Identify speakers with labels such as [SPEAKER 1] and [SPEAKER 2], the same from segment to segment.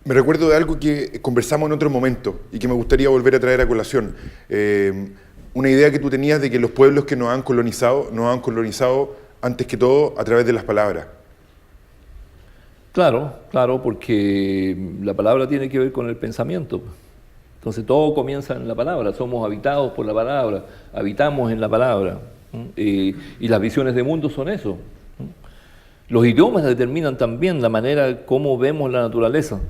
[SPEAKER 1] Me recuerdo de algo que conversamos en otro momento y que me gustaría volver a traer a colación. Una idea que tú tenías de que los pueblos que nos han colonizado antes que todo a través de las palabras.
[SPEAKER 2] Claro, claro, porque la palabra tiene que ver con el pensamiento. Entonces todo comienza en la palabra, somos habitados por la palabra, habitamos en la palabra. Y las visiones de mundo son eso. Los idiomas determinan también la manera como vemos la naturaleza.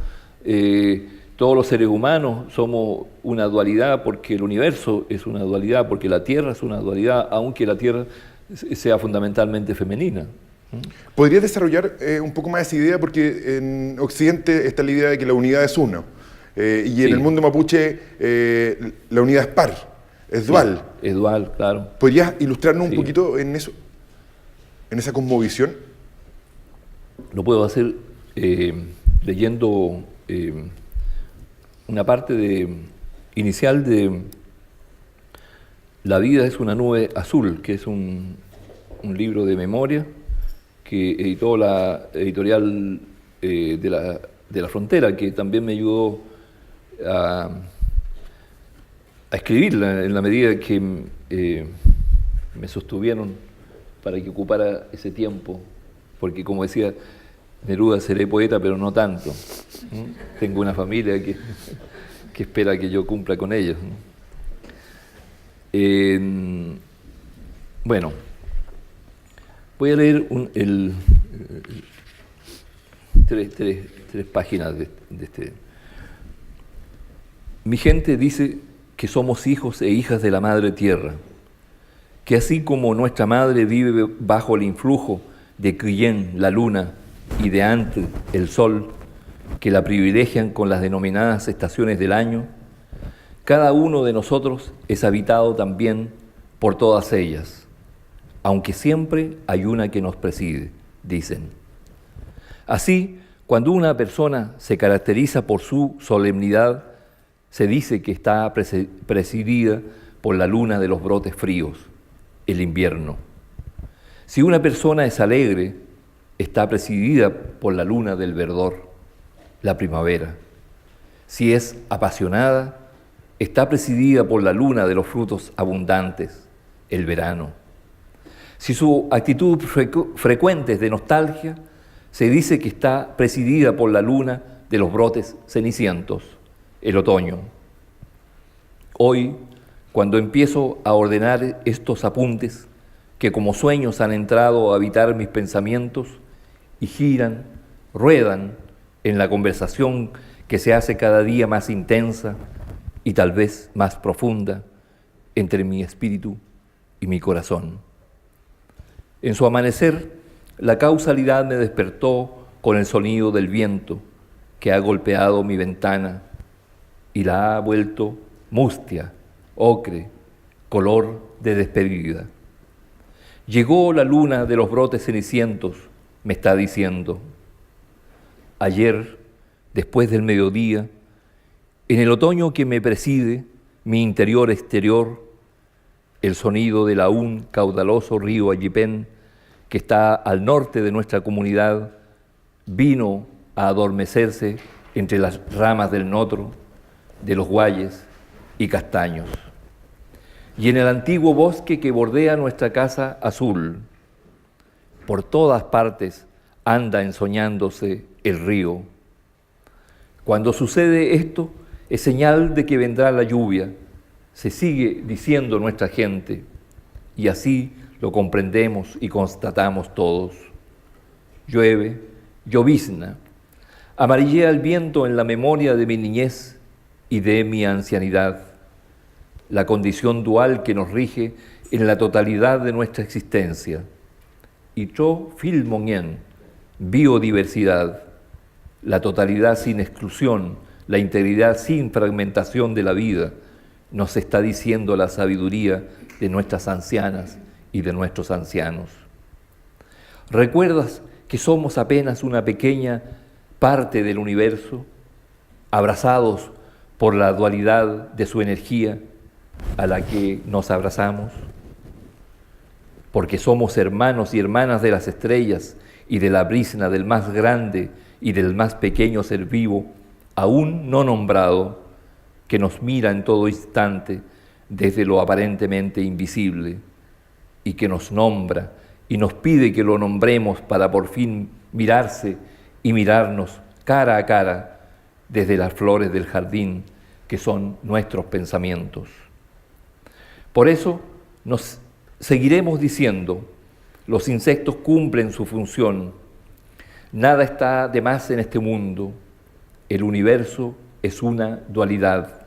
[SPEAKER 2] Todos los seres humanos somos una dualidad porque el universo es una dualidad, porque la Tierra es una dualidad, aunque la Tierra sea fundamentalmente femenina.
[SPEAKER 1] ¿Podrías desarrollar un poco más esa idea? Porque en Occidente está la idea de que la unidad es uno. Y en el
[SPEAKER 2] Sí,
[SPEAKER 1] mundo mapuche la unidad es par, es
[SPEAKER 2] sí,
[SPEAKER 1] dual.
[SPEAKER 2] es dual, claro.
[SPEAKER 1] ¿Podrías ilustrarnos un
[SPEAKER 2] Sí.
[SPEAKER 1] poquito en eso, en esa cosmovisión?
[SPEAKER 2] Lo puedo hacer leyendo una parte inicial de La vida es una nube azul, que es un libro de memoria que editó la editorial de la Frontera, que también me ayudó a, a escribirla en la medida que me sostuvieron para que ocupara ese tiempo, porque como decía Neruda, seré poeta, pero no tanto. Tengo una familia que espera que yo cumpla con ellos. Bueno, voy a leer tres páginas de este. Mi gente dice que somos hijos e hijas de la Madre Tierra, que así como nuestra madre vive bajo el influjo de Cuyen, la luna, y de Antl, el sol, que la privilegian con las denominadas estaciones del año, cada uno de nosotros es habitado también por todas ellas, aunque siempre hay una que nos preside, dicen. Así, cuando una persona se caracteriza por su solemnidad, se dice que está presidida por la luna de los brotes fríos, el invierno. Si una persona es alegre, está presidida por la luna del verdor, la primavera. Si es apasionada, está presidida por la luna de los frutos abundantes, el verano. Si su actitud frecuente es de nostalgia, se dice que está presidida por la luna de los brotes cenicientos, el otoño. Hoy, cuando empiezo a ordenar estos apuntes, que como sueños han entrado a habitar mis pensamientos y giran, ruedan en la conversación que se hace cada día más intensa y tal vez más profunda entre mi espíritu y mi corazón. En su amanecer, la causalidad me despertó con el sonido del viento que ha golpeado mi ventana y la ha vuelto mustia, ocre, color de despedida. Llegó la luna de los brotes cenicientos, me está diciendo. Ayer, después del mediodía, en el otoño que me preside, mi interior exterior, el sonido del aún caudaloso río Ayipén, que está al norte de nuestra comunidad, vino a adormecerse entre las ramas del notro, de los guayes y castaños. Y en el antiguo bosque que bordea nuestra casa azul, por todas partes anda ensoñándose el río. Cuando sucede esto, es señal de que vendrá la lluvia, se sigue diciendo nuestra gente, y así lo comprendemos y constatamos todos. Llueve, llovizna, amarillea el viento en la memoria de mi niñez y de mi ancianidad, la condición dual que nos rige en la totalidad de nuestra existencia. Y yo, Filmonien, biodiversidad, la totalidad sin exclusión, la integridad sin fragmentación de la vida, nos está diciendo la sabiduría de nuestras ancianas y de nuestros ancianos. ¿Recuerdas que somos apenas una pequeña parte del universo, abrazados por la dualidad de su energía a la que nos abrazamos? Porque somos hermanos y hermanas de las estrellas y de la brisna del más grande y del más pequeño ser vivo, aún no nombrado, que nos mira en todo instante desde lo aparentemente invisible y que nos nombra y nos pide que lo nombremos para por fin mirarse y mirarnos cara a cara desde las flores del jardín que son nuestros pensamientos. Por eso nos seguiremos diciendo, los insectos cumplen su función, nada está de más en este mundo, el universo es una dualidad,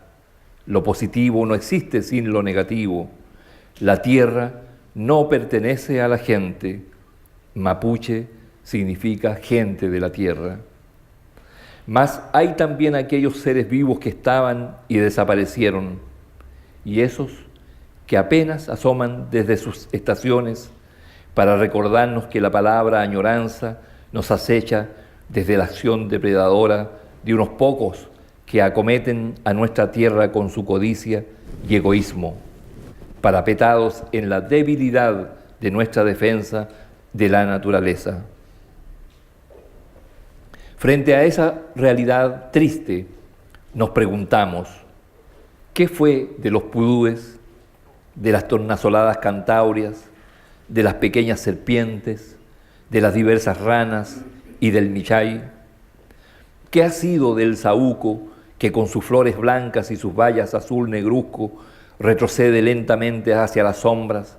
[SPEAKER 2] lo positivo no existe sin lo negativo, la tierra no pertenece a la gente, mapuche significa gente de la tierra. Mas hay también aquellos seres vivos que estaban y desaparecieron, y esos que apenas asoman desde sus estaciones para recordarnos que la palabra añoranza nos acecha desde la acción depredadora de unos pocos que acometen a nuestra tierra con su codicia y egoísmo, parapetados en la debilidad de nuestra defensa de la naturaleza. Frente a esa realidad triste, nos preguntamos, ¿qué fue de los pudúes, de las tornasoladas cantaurias, de las pequeñas serpientes, de las diversas ranas y del michay? ¿Qué ha sido del saúco que con sus flores blancas y sus bayas azul negruzco retrocede lentamente hacia las sombras?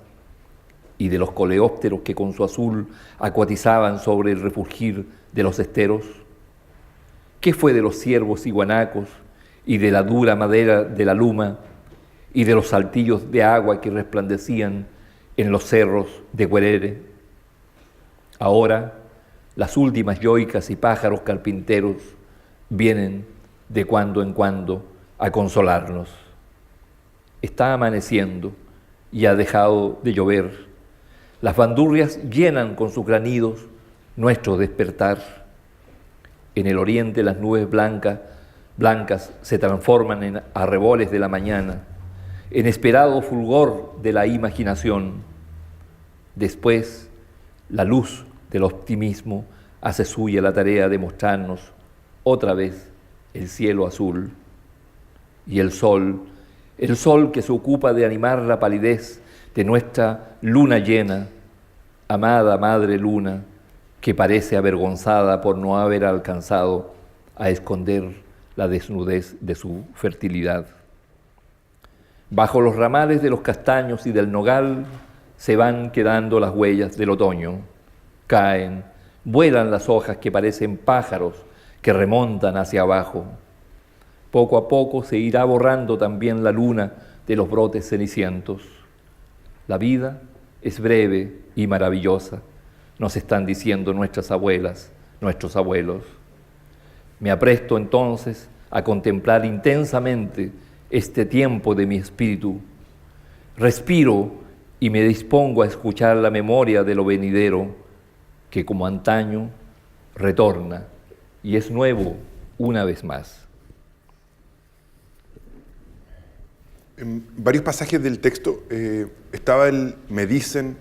[SPEAKER 2] ¿Y de los coleópteros que con su azul acuatizaban sobre el refulgir de los esteros? ¿Qué fue de los ciervos y guanacos y de la dura madera de la luma y de los saltillos de agua que resplandecían en los cerros de Guerere? Ahora, las últimas yoicas y pájaros carpinteros vienen de cuando en cuando a consolarnos. Está amaneciendo y ha dejado de llover. Las bandurrias llenan con sus granidos nuestro despertar. En el oriente las nubes blancas se transforman en arreboles de la mañana, en esperado fulgor de la imaginación. Después, la luz del optimismo hace suya la tarea de mostrarnos otra vez el cielo azul y el sol que se ocupa de animar la palidez de nuestra luna llena, amada madre luna, que parece avergonzada por no haber alcanzado a esconder la desnudez de su fertilidad. Bajo los ramales de los castaños y del nogal se van quedando las huellas del otoño. Caen, vuelan las hojas que parecen pájaros que remontan hacia abajo. Poco a poco se irá borrando también la luna de los brotes cenicientos. La vida es breve y maravillosa, nos están diciendo nuestras abuelas, nuestros abuelos. Me apresto entonces a contemplar intensamente este tiempo de mi espíritu. Respiro y me dispongo a escuchar la memoria de lo venidero, que como antaño retorna y es nuevo una vez más.
[SPEAKER 1] En varios pasajes del texto estaba el me dicen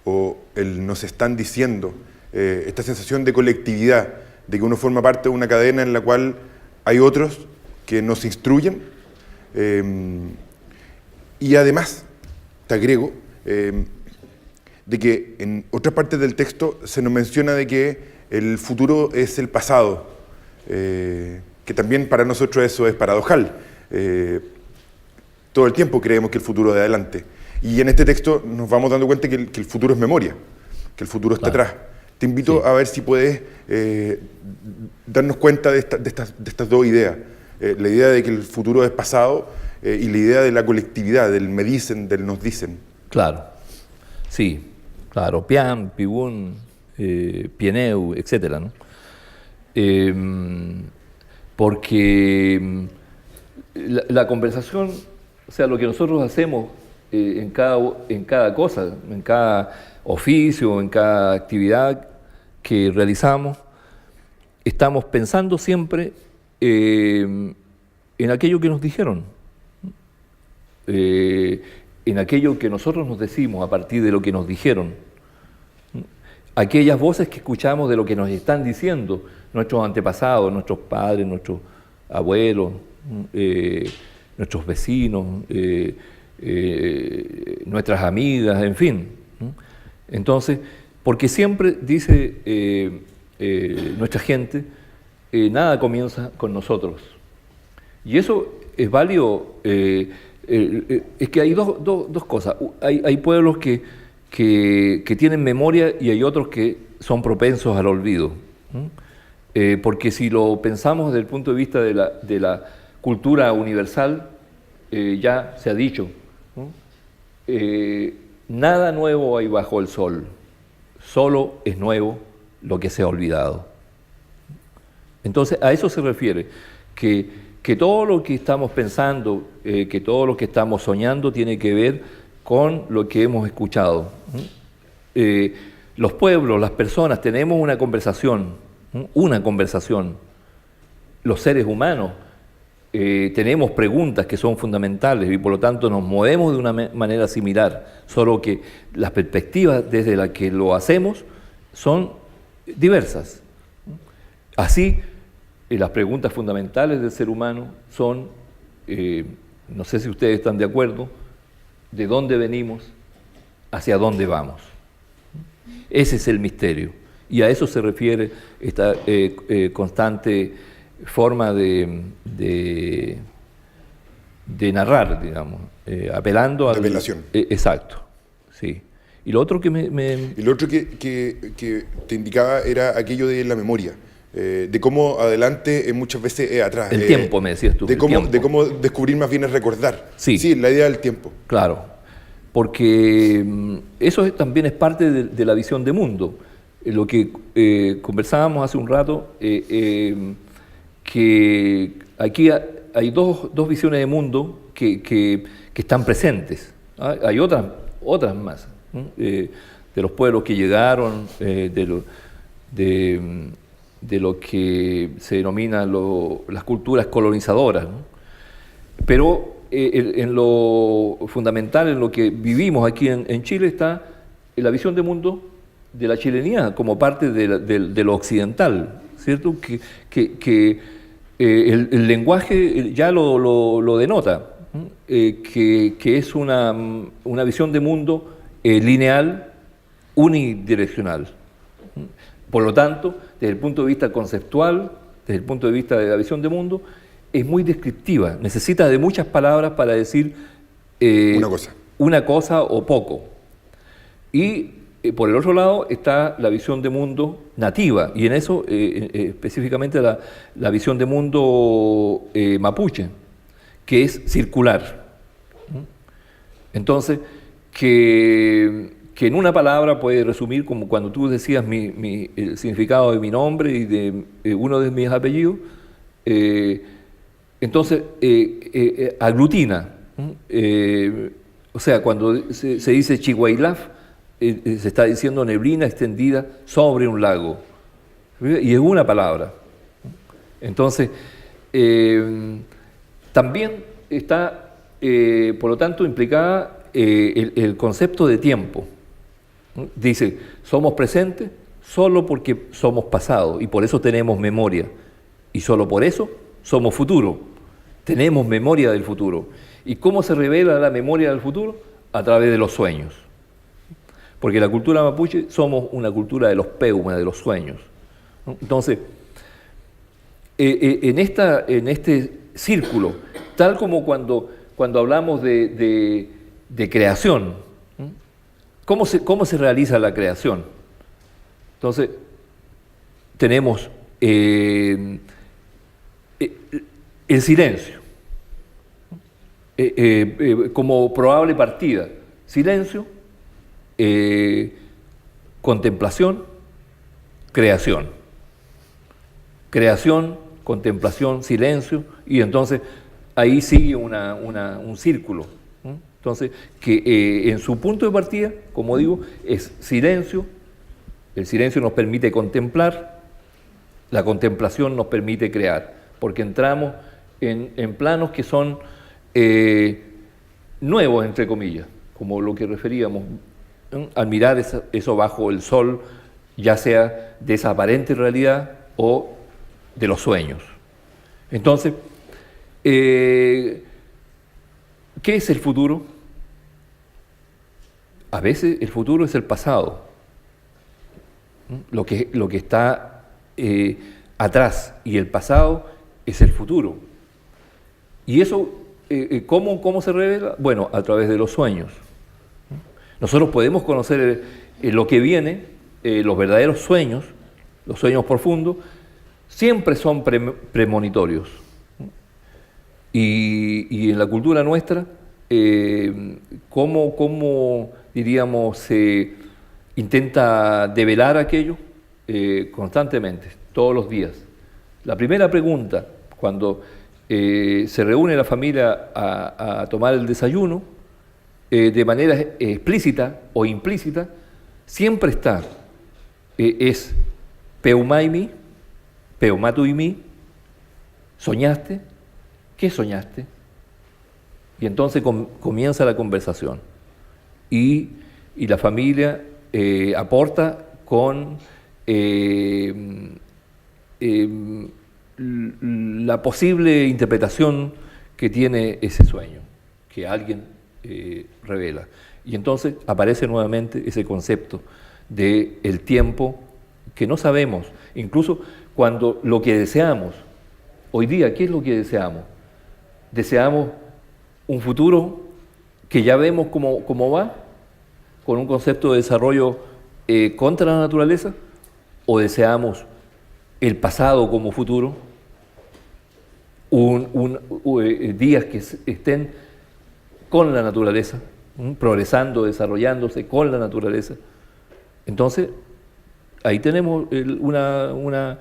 [SPEAKER 1] o el nos están diciendo, esta sensación de colectividad, de que uno forma parte de una cadena en la cual hay otros que nos instruyen, y además, te agrego, de que en otras partes del texto se nos menciona de que el futuro es el pasado, que también para nosotros eso es paradojal. Todo el tiempo creemos que el futuro es de adelante. Y en este texto nos vamos dando cuenta que el futuro es memoria, que el futuro está atrás. Te invito a ver si puedes darnos cuenta de estas dos ideas. La idea de que el futuro es pasado y la idea de la colectividad, del me dicen, del nos dicen.
[SPEAKER 2] Claro, sí, claro. Pian, Pibún, Pieneu, etcétera, ¿no? Porque la conversación, o sea, lo que nosotros hacemos en cada cosa, en cada oficio, en cada actividad que realizamos, estamos pensando siempre en aquello que nos dijeron, en aquello que nosotros nos decimos a partir de lo que nos dijeron, aquellas voces que escuchamos de lo que nos están diciendo nuestros antepasados, nuestros padres, abuelos, nuestros vecinos, nuestras amigas, en fin. Entonces, porque siempre dice nuestra gente, nada comienza con nosotros. Y eso es válido, es que hay dos cosas. Hay pueblos que tienen memoria y hay otros que son propensos al olvido. Porque si lo pensamos desde el punto de vista de la cultura universal, ya se ha dicho, ¿no? Nada nuevo hay bajo el sol, solo es nuevo lo que se ha olvidado. Entonces, a eso se refiere, que todo lo que estamos pensando, que todo lo que estamos soñando tiene que ver con lo que hemos escuchado. Los pueblos, las personas, tenemos una conversación, los seres humanos, tenemos preguntas que son fundamentales y por lo tanto nos movemos de una manera similar, solo que las perspectivas desde las que lo hacemos son diversas. Así, las preguntas fundamentales del ser humano son, no sé si ustedes están de acuerdo, ¿de dónde venimos? ¿Hacia dónde vamos? Ese es el misterio. Y a eso se refiere esta constante forma de narrar, digamos, apelando a...
[SPEAKER 1] De apelación.
[SPEAKER 2] Exacto, sí. Y lo otro que
[SPEAKER 1] Y lo otro que te indicaba era aquello de la memoria, de cómo adelante muchas veces es atrás.
[SPEAKER 2] El tiempo, me decías tú.
[SPEAKER 1] De cómo descubrir más bien es recordar.
[SPEAKER 2] Sí,
[SPEAKER 1] la idea del tiempo.
[SPEAKER 2] Claro, porque eso también es parte de la visión de mundo. Lo que conversábamos hace un rato, que aquí hay dos visiones de mundo que están presentes. Hay otras más, de los pueblos que llegaron, de lo que se denomina las culturas colonizadoras, ¿no? Pero en lo fundamental, en lo que vivimos aquí en Chile, está la visión de mundo de la chilenidad como parte de lo occidental, ¿cierto? Que el lenguaje ya lo denota, que es una visión de mundo lineal, unidireccional. Por lo tanto, desde el punto de vista conceptual, desde el punto de vista de la visión de mundo, es muy descriptiva, necesita de muchas palabras para decir una cosa o poco. Y por el otro lado está la visión de mundo nativa, y en eso específicamente la visión de mundo mapuche, que es circular. Entonces, que en una palabra puede resumir, como cuando tú decías el significado de mi nombre y de uno de mis apellidos, entonces aglutina. O sea, cuando se dice Chihuailaf, se está diciendo neblina extendida sobre un lago. Y es una palabra. Entonces, también está, por lo tanto, implicada el concepto de tiempo. Dice, somos presentes solo porque somos pasado y por eso tenemos memoria. Y solo por eso somos futuro. Tenemos memoria del futuro. ¿Y cómo se revela la memoria del futuro? A través de los sueños. Porque la cultura mapuche somos una cultura de los peumas, de los sueños. Entonces, en este círculo, tal como cuando hablamos de creación, ¿cómo se realiza la creación? Entonces, tenemos el silencio como probable partida. Silencio, contemplación, creación. Creación, contemplación, silencio, y entonces ahí sigue un círculo. Entonces, que en su punto de partida, como digo, es silencio. El silencio nos permite contemplar, la contemplación nos permite crear, porque entramos en planos que son nuevos, entre comillas, como lo que referíamos, al mirar eso bajo el sol, ya sea de esa aparente realidad o de los sueños. Entonces, ¿qué es el futuro? A veces el futuro es el pasado, lo que está atrás, y el pasado es el futuro. Y eso, ¿cómo se revela? Bueno, a través de los sueños. Nosotros podemos conocer lo que viene, los verdaderos sueños, los sueños profundos, siempre son premonitorios. Y en la cultura nuestra, ¿cómo diríamos, se intenta develar aquello? Constantemente, todos los días. La primera pregunta, cuando se reúne la familia a tomar el desayuno, de manera explícita o implícita, siempre está, es peumaimi, peumatuimi, ¿soñaste? ¿Qué soñaste? Y entonces comienza la conversación. Y la familia aporta con la posible interpretación que tiene ese sueño, que alguien revela. Y entonces aparece nuevamente ese concepto del tiempo que no sabemos, incluso cuando lo que deseamos, hoy día, ¿qué es lo que deseamos? Deseamos un futuro que ya vemos cómo va, con un concepto de desarrollo contra la naturaleza, o deseamos el pasado como futuro, días que estén con la naturaleza, progresando, desarrollándose con la naturaleza. Entonces, ahí tenemos la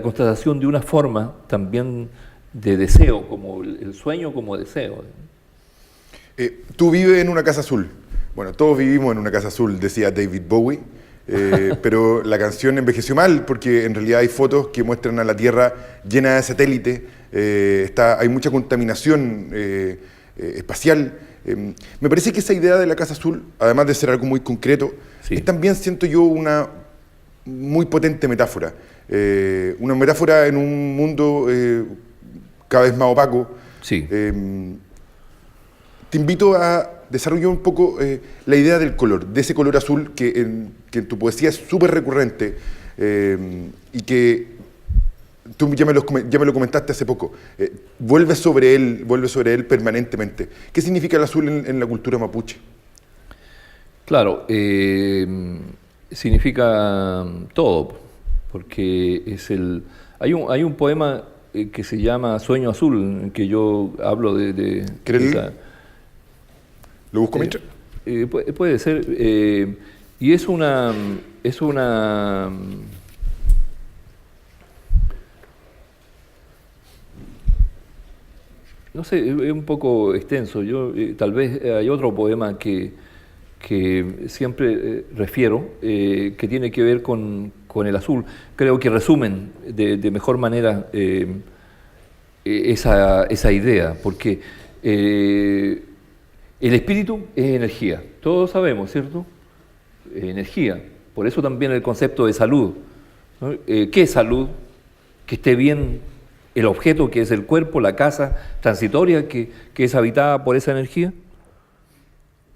[SPEAKER 2] constatación de una forma también de deseo, como el sueño como deseo.
[SPEAKER 1] Tú vives en una casa azul. Bueno, todos vivimos en una casa azul, decía David Bowie, pero la canción envejeció mal porque en realidad hay fotos que muestran a la Tierra llena de satélites, hay mucha contaminación espacial. Me parece que esa idea de la casa azul, además de ser algo muy concreto,
[SPEAKER 2] sí,
[SPEAKER 1] es también, siento yo, una muy potente metáfora. Una metáfora en un mundo cada vez más opaco.
[SPEAKER 2] Sí.
[SPEAKER 1] Te invito a desarrollar un poco la idea del color, de ese color azul que en tu poesía es súper recurrente y que tú ya me lo comentaste hace poco. Vuelve sobre él permanentemente. ¿Qué significa el azul en la cultura mapuche?
[SPEAKER 2] Claro, significa todo, porque hay un poema que se llama Sueño Azul, en que yo hablo de
[SPEAKER 1] ¿Lo busco mientras?
[SPEAKER 2] Puede ser, y es una no sé, es un poco extenso. Yo tal vez hay otro poema que siempre refiero, que tiene que ver con el azul. Creo que resumen de mejor manera esa idea, porque el espíritu es energía, todos sabemos, ¿cierto? Energía. Por eso también el concepto de salud, ¿no? ¿Qué es salud? Que esté bien el objeto que es el cuerpo, la casa transitoria que es habitada por esa energía.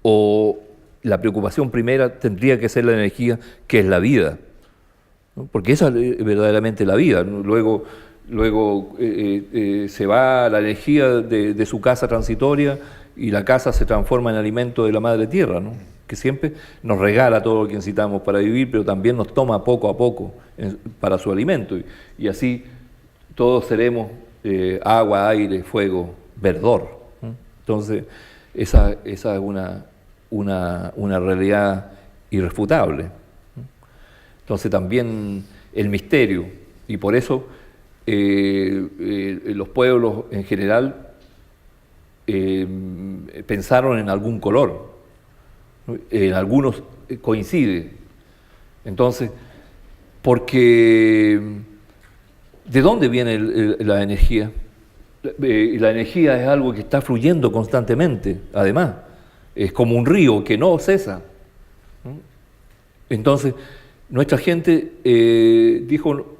[SPEAKER 2] O la preocupación primera tendría que ser la energía que es la vida, ¿no? Porque esa es verdaderamente la vida, ¿no? Luego se va la energía de su casa transitoria y la casa se transforma en alimento de la madre tierra, ¿no? Que siempre nos regala todo lo que necesitamos para vivir, pero también nos toma poco a poco para su alimento. Y así todos seremos agua, aire, fuego, verdor, ¿no? Entonces, esa es una realidad irrefutable, ¿no? Entonces también el misterio, y por eso los pueblos en general pensaron en algún color, ¿no? En algunos coincide. Entonces, porque ¿de dónde viene la energía? La energía es algo que está fluyendo constantemente, además. Es como un río que no cesa, ¿no? Entonces, nuestra gente dijo,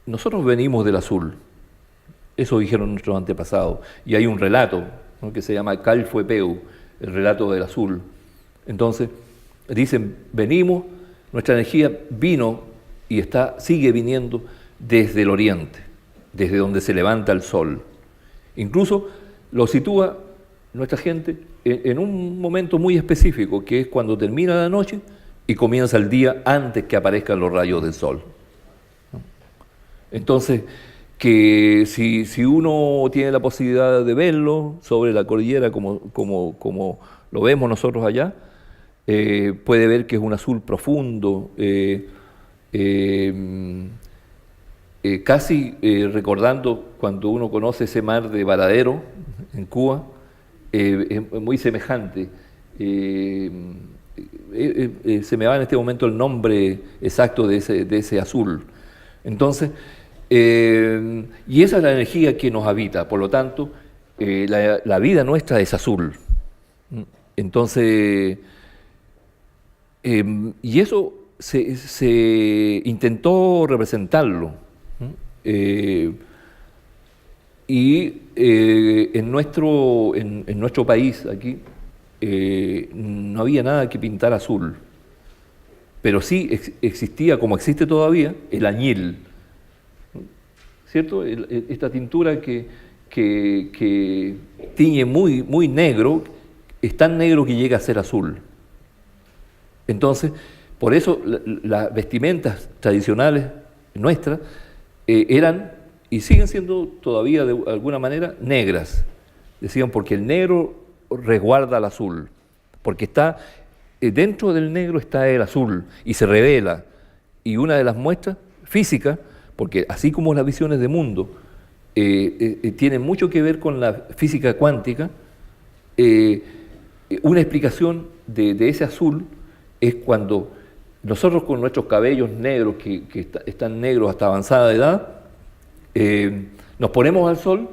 [SPEAKER 2] nosotros venimos del azul, Eso dijeron nuestros antepasados. Y hay un relato, ¿no?, que se llama Calfuepeu, el relato del azul. Entonces, dicen, venimos, nuestra energía vino y sigue viniendo desde el oriente, desde donde se levanta el sol. Incluso lo sitúa nuestra gente en un momento muy específico, que es cuando termina la noche y comienza el día antes que aparezcan los rayos del sol. Entonces, que si uno tiene la posibilidad de verlo sobre la cordillera como lo vemos nosotros allá, puede ver que es un azul profundo, casi recordando cuando uno conoce ese mar de Varadero en Cuba, es muy semejante. Se me va en este momento el nombre exacto de ese azul. Entonces, y esa es la energía que nos habita, por lo tanto, la vida nuestra es azul. Entonces, y eso se intentó representarlo. Y en nuestro país, aquí, no había nada que pintar azul, pero sí existía, como existe todavía, el añil, ¿cierto? Esta tintura que tiñe muy, muy negro, es tan negro que llega a ser azul. Entonces, por eso las vestimentas tradicionales nuestras eran, y siguen siendo todavía de alguna manera, negras. Decían, porque el negro resguarda al azul, porque está dentro del negro está el azul y se revela. Y una de las muestras físicas, porque así como las visiones de mundo tienen mucho que ver con la física cuántica, una explicación de ese azul es cuando nosotros con nuestros cabellos negros, que están negros hasta avanzada edad, nos ponemos al sol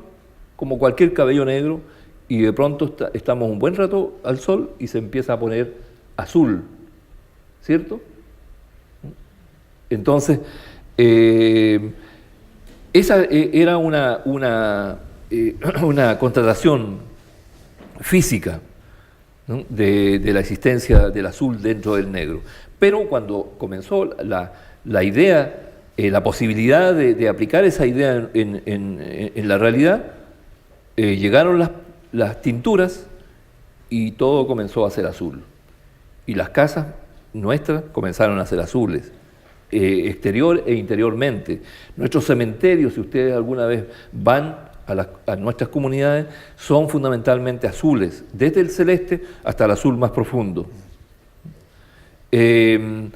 [SPEAKER 2] como cualquier cabello negro y de pronto estamos un buen rato al sol y se empieza a poner azul, ¿cierto? Entonces, esa era una constatación física, ¿no?, de la existencia del azul dentro del negro. Pero cuando comenzó la idea, la posibilidad de aplicar esa idea en la realidad, llegaron las tinturas y todo comenzó a ser azul. Y las casas nuestras comenzaron a ser azules, exterior e interiormente. Nuestros cementerios, si ustedes alguna vez van a nuestras comunidades, son fundamentalmente azules, desde el celeste hasta el azul más profundo. El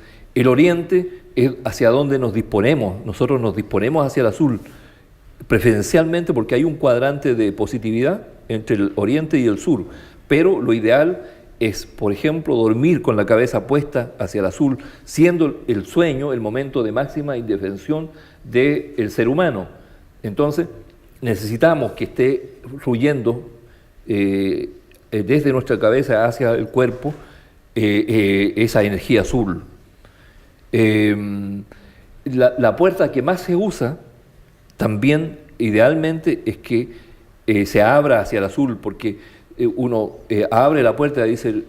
[SPEAKER 2] oriente es hacia donde nos disponemos. Nosotros nos disponemos hacia el azul, preferencialmente porque hay un cuadrante de positividad entre el oriente y el sur, pero lo ideal es, por ejemplo, dormir con la cabeza puesta hacia el azul, siendo el sueño el momento de máxima indefensión del ser humano. Entonces, necesitamos que esté fluyendo desde nuestra cabeza hacia el cuerpo esa energía azul. La puerta que más se usa también idealmente es que se abra hacia el azul, porque uno abre la puerta, dice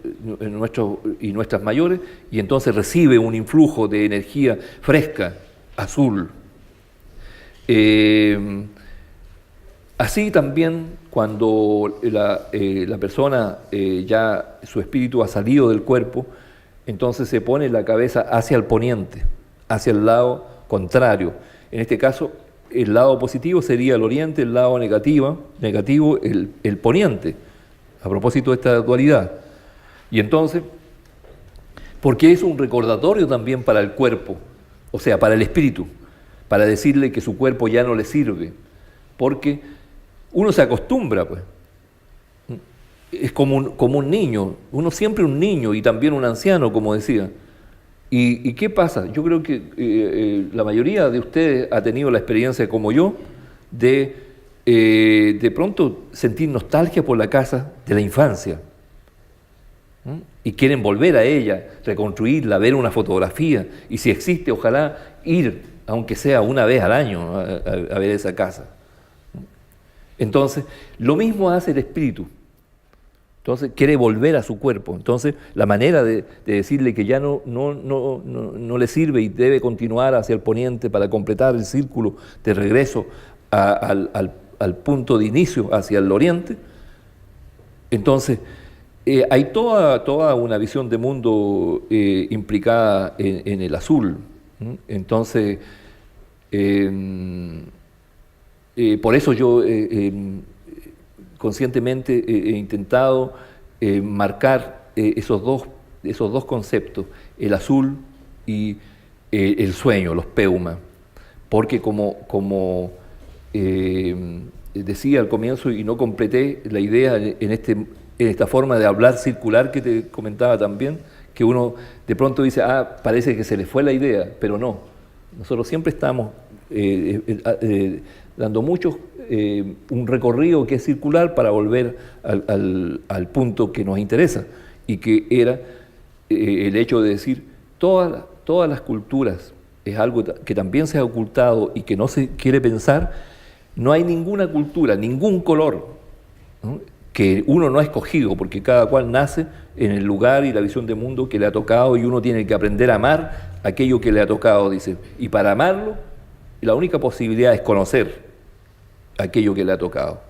[SPEAKER 2] nuestras mayores, y entonces recibe un influjo de energía fresca, azul. Así también cuando la persona ya su espíritu ha salido del cuerpo, entonces se pone la cabeza hacia el poniente, hacia el lado contrario. En este caso, el lado positivo sería el oriente, el lado negativo el poniente, a propósito de esta dualidad. Y entonces, porque es un recordatorio también para el cuerpo, o sea, para el espíritu, para decirle que su cuerpo ya no le sirve, porque uno se acostumbra, pues. Es como un niño, uno siempre un niño y también un anciano, como decía. ¿Y qué pasa? Yo creo que la mayoría de ustedes ha tenido la experiencia, como yo, de pronto sentir nostalgia por la casa de la infancia. Y quieren volver a ella, reconstruirla, ver una fotografía, y si existe, ojalá ir, aunque sea una vez al año, a ver esa casa. Entonces, lo mismo hace el espíritu. Entonces, quiere volver a su cuerpo. Entonces, la manera de decirle que ya no le sirve y debe continuar hacia el poniente para completar el círculo de regreso al punto de inicio, hacia el oriente. Entonces, hay toda una visión de mundo implicada en el azul. Entonces, por eso yo conscientemente he intentado marcar esos dos conceptos, el azul y el sueño, los peuma, porque como decía al comienzo y no completé la idea en esta forma de hablar circular que te comentaba también, que uno de pronto dice, parece que se le fue la idea, pero no. Nosotros siempre estamos dando un recorrido que es circular para volver al punto que nos interesa, y que era el hecho de decir, todas las culturas, es algo que también se ha ocultado y que no se quiere pensar. No hay ninguna cultura, ningún color, ¿no?, que uno no ha escogido, porque cada cual nace en el lugar y la visión de mundo que le ha tocado, y uno tiene que aprender a amar aquello que le ha tocado, dice. Y para amarlo, la única posibilidad es conocer aquello que le ha tocado.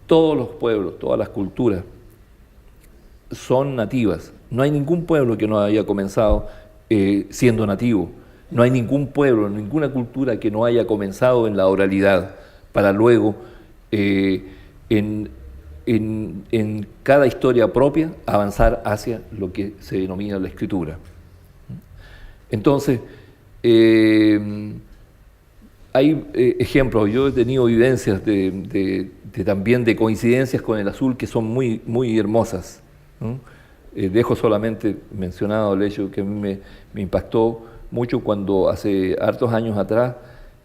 [SPEAKER 2] Todos los pueblos, todas las culturas son nativas. No hay ningún pueblo que no haya comenzado siendo nativo. No hay ningún pueblo, ninguna cultura que no haya comenzado en la oralidad, para luego en cada historia propia avanzar hacia lo que se denomina la escritura. Entonces, hay ejemplos. Yo he tenido vivencias también de coincidencias con el azul que son muy, muy hermosas, ¿no? Dejo solamente mencionado el hecho que a mí me impactó mucho cuando hace hartos años atrás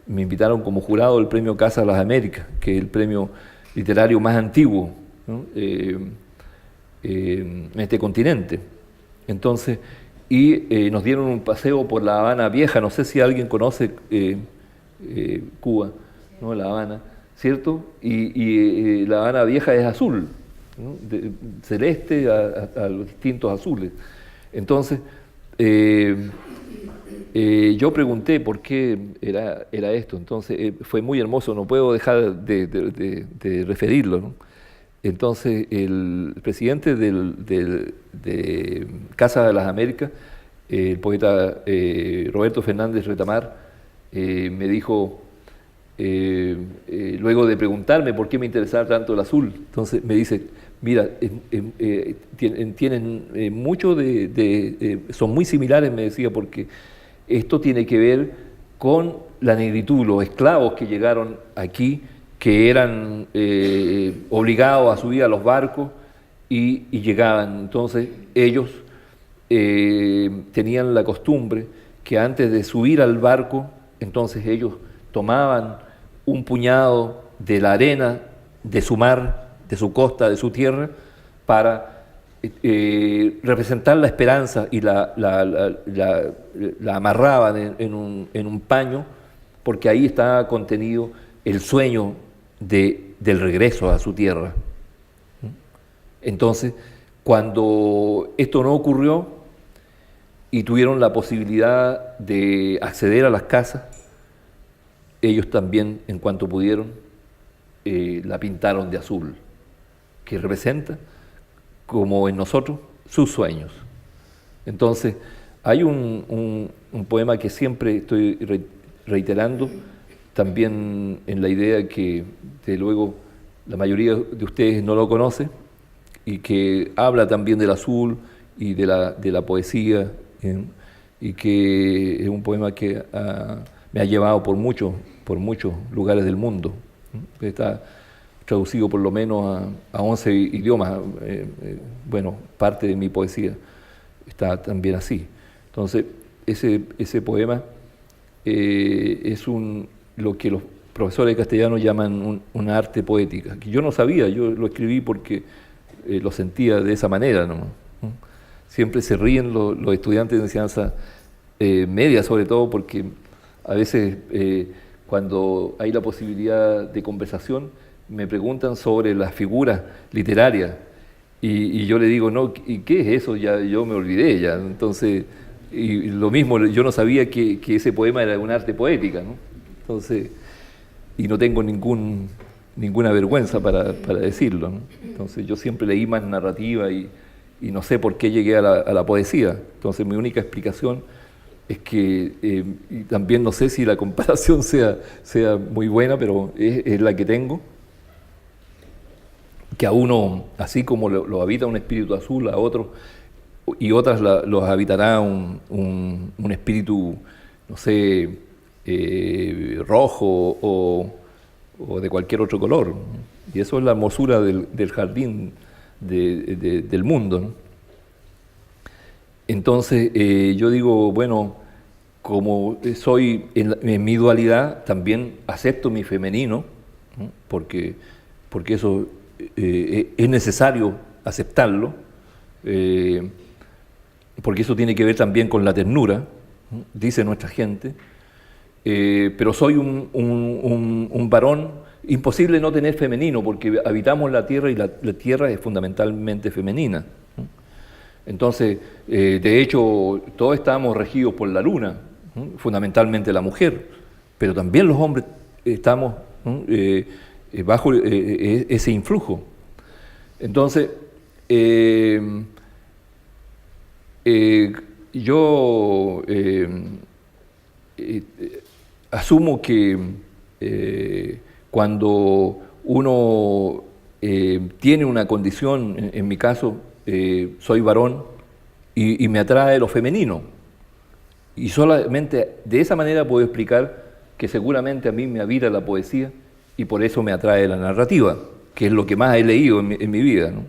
[SPEAKER 2] me invitaron como jurado del premio Casa de las Américas, que es el premio literario más antiguo, ¿no?, en este continente. Entonces, nos dieron un paseo por La Habana Vieja. No sé si alguien conoce Cuba, ¿no?, La Habana, ¿cierto? Y La Habana Vieja es azul, ¿no?, celeste a los distintos azules. Entonces, yo pregunté por qué era esto. Entonces, fue muy hermoso, no puedo dejar de referirlo, ¿no? Entonces, el presidente de Casa de las Américas, el poeta Roberto Fernández Retamar, me dijo, luego de preguntarme por qué me interesaba tanto el azul, entonces me dice, mira, tienen mucho son muy similares, me decía, porque esto tiene que ver con la negritud, los esclavos que llegaron aquí, que eran obligados a subir a los barcos y llegaban. Entonces ellos tenían la costumbre que antes de subir al barco, entonces ellos tomaban un puñado de la arena de su mar, de su costa, de su tierra, para representar la esperanza, y la amarraban en un paño, porque ahí estaba contenido el sueño del regreso a su tierra. Entonces, cuando esto no ocurrió y tuvieron la posibilidad de acceder a las casas, ellos también, en cuanto pudieron, la pintaron de azul, que representa, como en nosotros, sus sueños. Entonces, hay un poema que siempre estoy reiterando, también en la idea que, de luego, la mayoría de ustedes no lo conoce, y que habla también del azul y de la poesía, y que es un poema que me ha llevado por muchos lugares del mundo. Está traducido por lo menos a 11 idiomas. Bueno, parte de mi poesía está también así. Entonces, ese poema es lo que los profesores de castellano llaman una arte poética, que yo no sabía. Yo lo escribí porque lo sentía de esa manera, ¿no? Siempre se ríen los estudiantes de enseñanza media, sobre todo, porque a veces cuando hay la posibilidad de conversación, me preguntan sobre las figuras literarias y yo le digo, no, ¿y qué es eso? Ya, yo me olvidé ya. Entonces, y lo mismo, yo no sabía que ese poema era un arte poética, ¿no? Entonces, y no tengo ninguna vergüenza para decirlo, ¿no? Entonces, yo siempre leí más narrativa y no sé por qué llegué a la poesía. Entonces, mi única explicación es que, y también no sé si la comparación sea muy buena, pero es la que tengo, que a uno, así como lo habita un espíritu azul, a otros y otras los habitará un espíritu, no sé, rojo o de cualquier otro color. Y eso es la hermosura del jardín del mundo, ¿no? Entonces, yo digo, bueno, como soy en mi dualidad, también acepto mi femenino, ¿no? porque eso es necesario aceptarlo, porque eso tiene que ver también con la ternura, ¿no? Dice nuestra gente, pero soy un varón, imposible no tener femenino, porque habitamos la tierra y la tierra es fundamentalmente femenina, ¿no? Entonces, de hecho, todos estamos regidos por la luna, ¿no? Fundamentalmente la mujer, pero también los hombres estamos, ¿no? Bajo ese influjo. Entonces, yo asumo que cuando uno tiene una condición, en mi caso, soy varón y me atrae lo femenino. Y solamente de esa manera puedo explicar que seguramente a mí me habita la poesía y por eso me atrae la narrativa, que es lo que más he leído en mi vida, ¿no?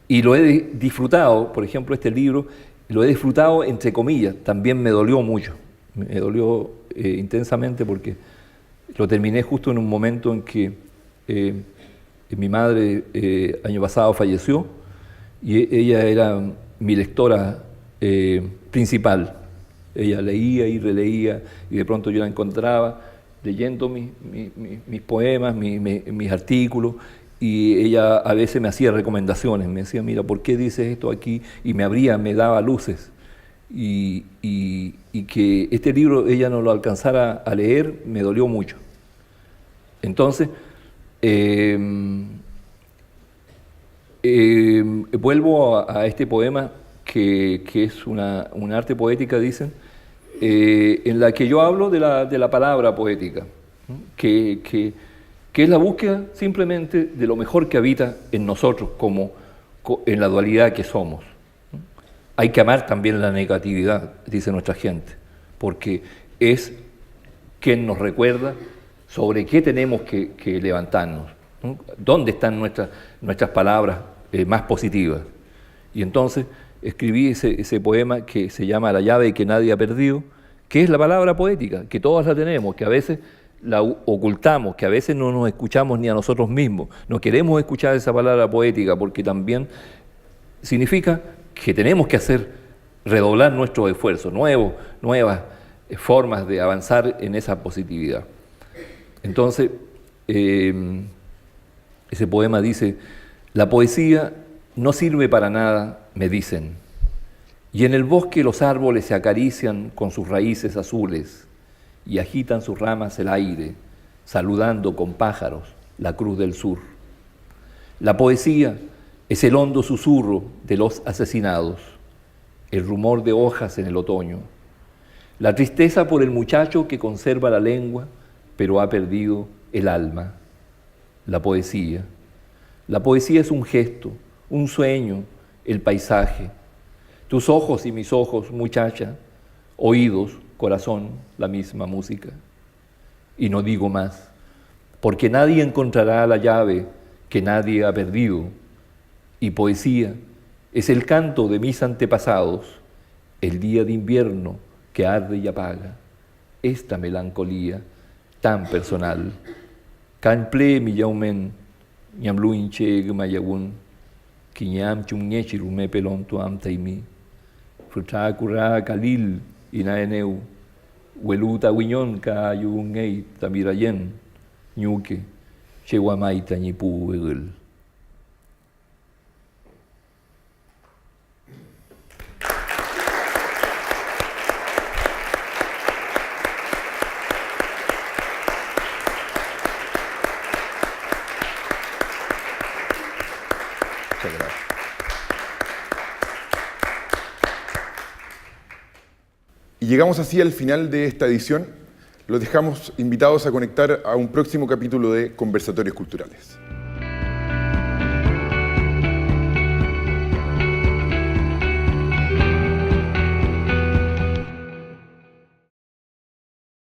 [SPEAKER 2] Y lo he disfrutado, por ejemplo, este libro, lo he disfrutado entre comillas, también me dolió mucho, me dolió intensamente porque lo terminé justo en un momento en que mi madre año pasado falleció y ella era mi lectora principal. Ella leía y releía y de pronto yo la encontraba leyendo mis poemas, mis artículos, y ella a veces me hacía recomendaciones, me decía, mira, ¿por qué dices esto aquí? Y me daba luces. Y que este libro ella no lo alcanzara a leer, me dolió mucho. Entonces, vuelvo a este poema que es una arte poética, dicen, en la que yo hablo de la palabra poética, ¿no? que es la búsqueda simplemente de lo mejor que habita en nosotros, como en la dualidad que somos, ¿no? Hay que amar también la negatividad, dice nuestra gente, porque es quien nos recuerda sobre qué tenemos que levantarnos, ¿no? ¿Dónde están nuestras palabras más positivas? Y entonces escribí ese poema que se llama La llave que nadie ha perdido, que es la palabra poética, que todas la tenemos, que a veces la ocultamos, que a veces no nos escuchamos ni a nosotros mismos. No queremos escuchar esa palabra poética porque también significa que tenemos que redoblar nuestros esfuerzos, nuevas formas de avanzar en esa positividad. Entonces, ese poema dice, la poesía no sirve para nada, me dicen, y en el bosque los árboles se acarician con sus raíces azules y agitan sus ramas el aire, saludando con pájaros la cruz del sur. La poesía es el hondo susurro de los asesinados, el rumor de hojas en el otoño, la tristeza por el muchacho que conserva la lengua, pero ha perdido el alma. La poesía es un gesto, un sueño, el paisaje. Tus ojos y mis ojos, muchacha, oídos, corazón, la misma música. Y no digo más, porque nadie encontrará la llave que nadie ha perdido. Y poesía es el canto de mis antepasados, el día de invierno que arde y apaga esta melancolía tan personal. Canple mi yaumen, ñamluin che gmayagun, kiñam chumñechi rume pelon tuam taimi, frutakura kalil inaeneu, hueluta wiñón ka yungei tamirayen, ñuque, Chewamaita ñipu wegel.
[SPEAKER 1] Muchas gracias. Y llegamos así al final de esta edición. Los dejamos invitados a conectar a un próximo capítulo de Conversatorios Culturales.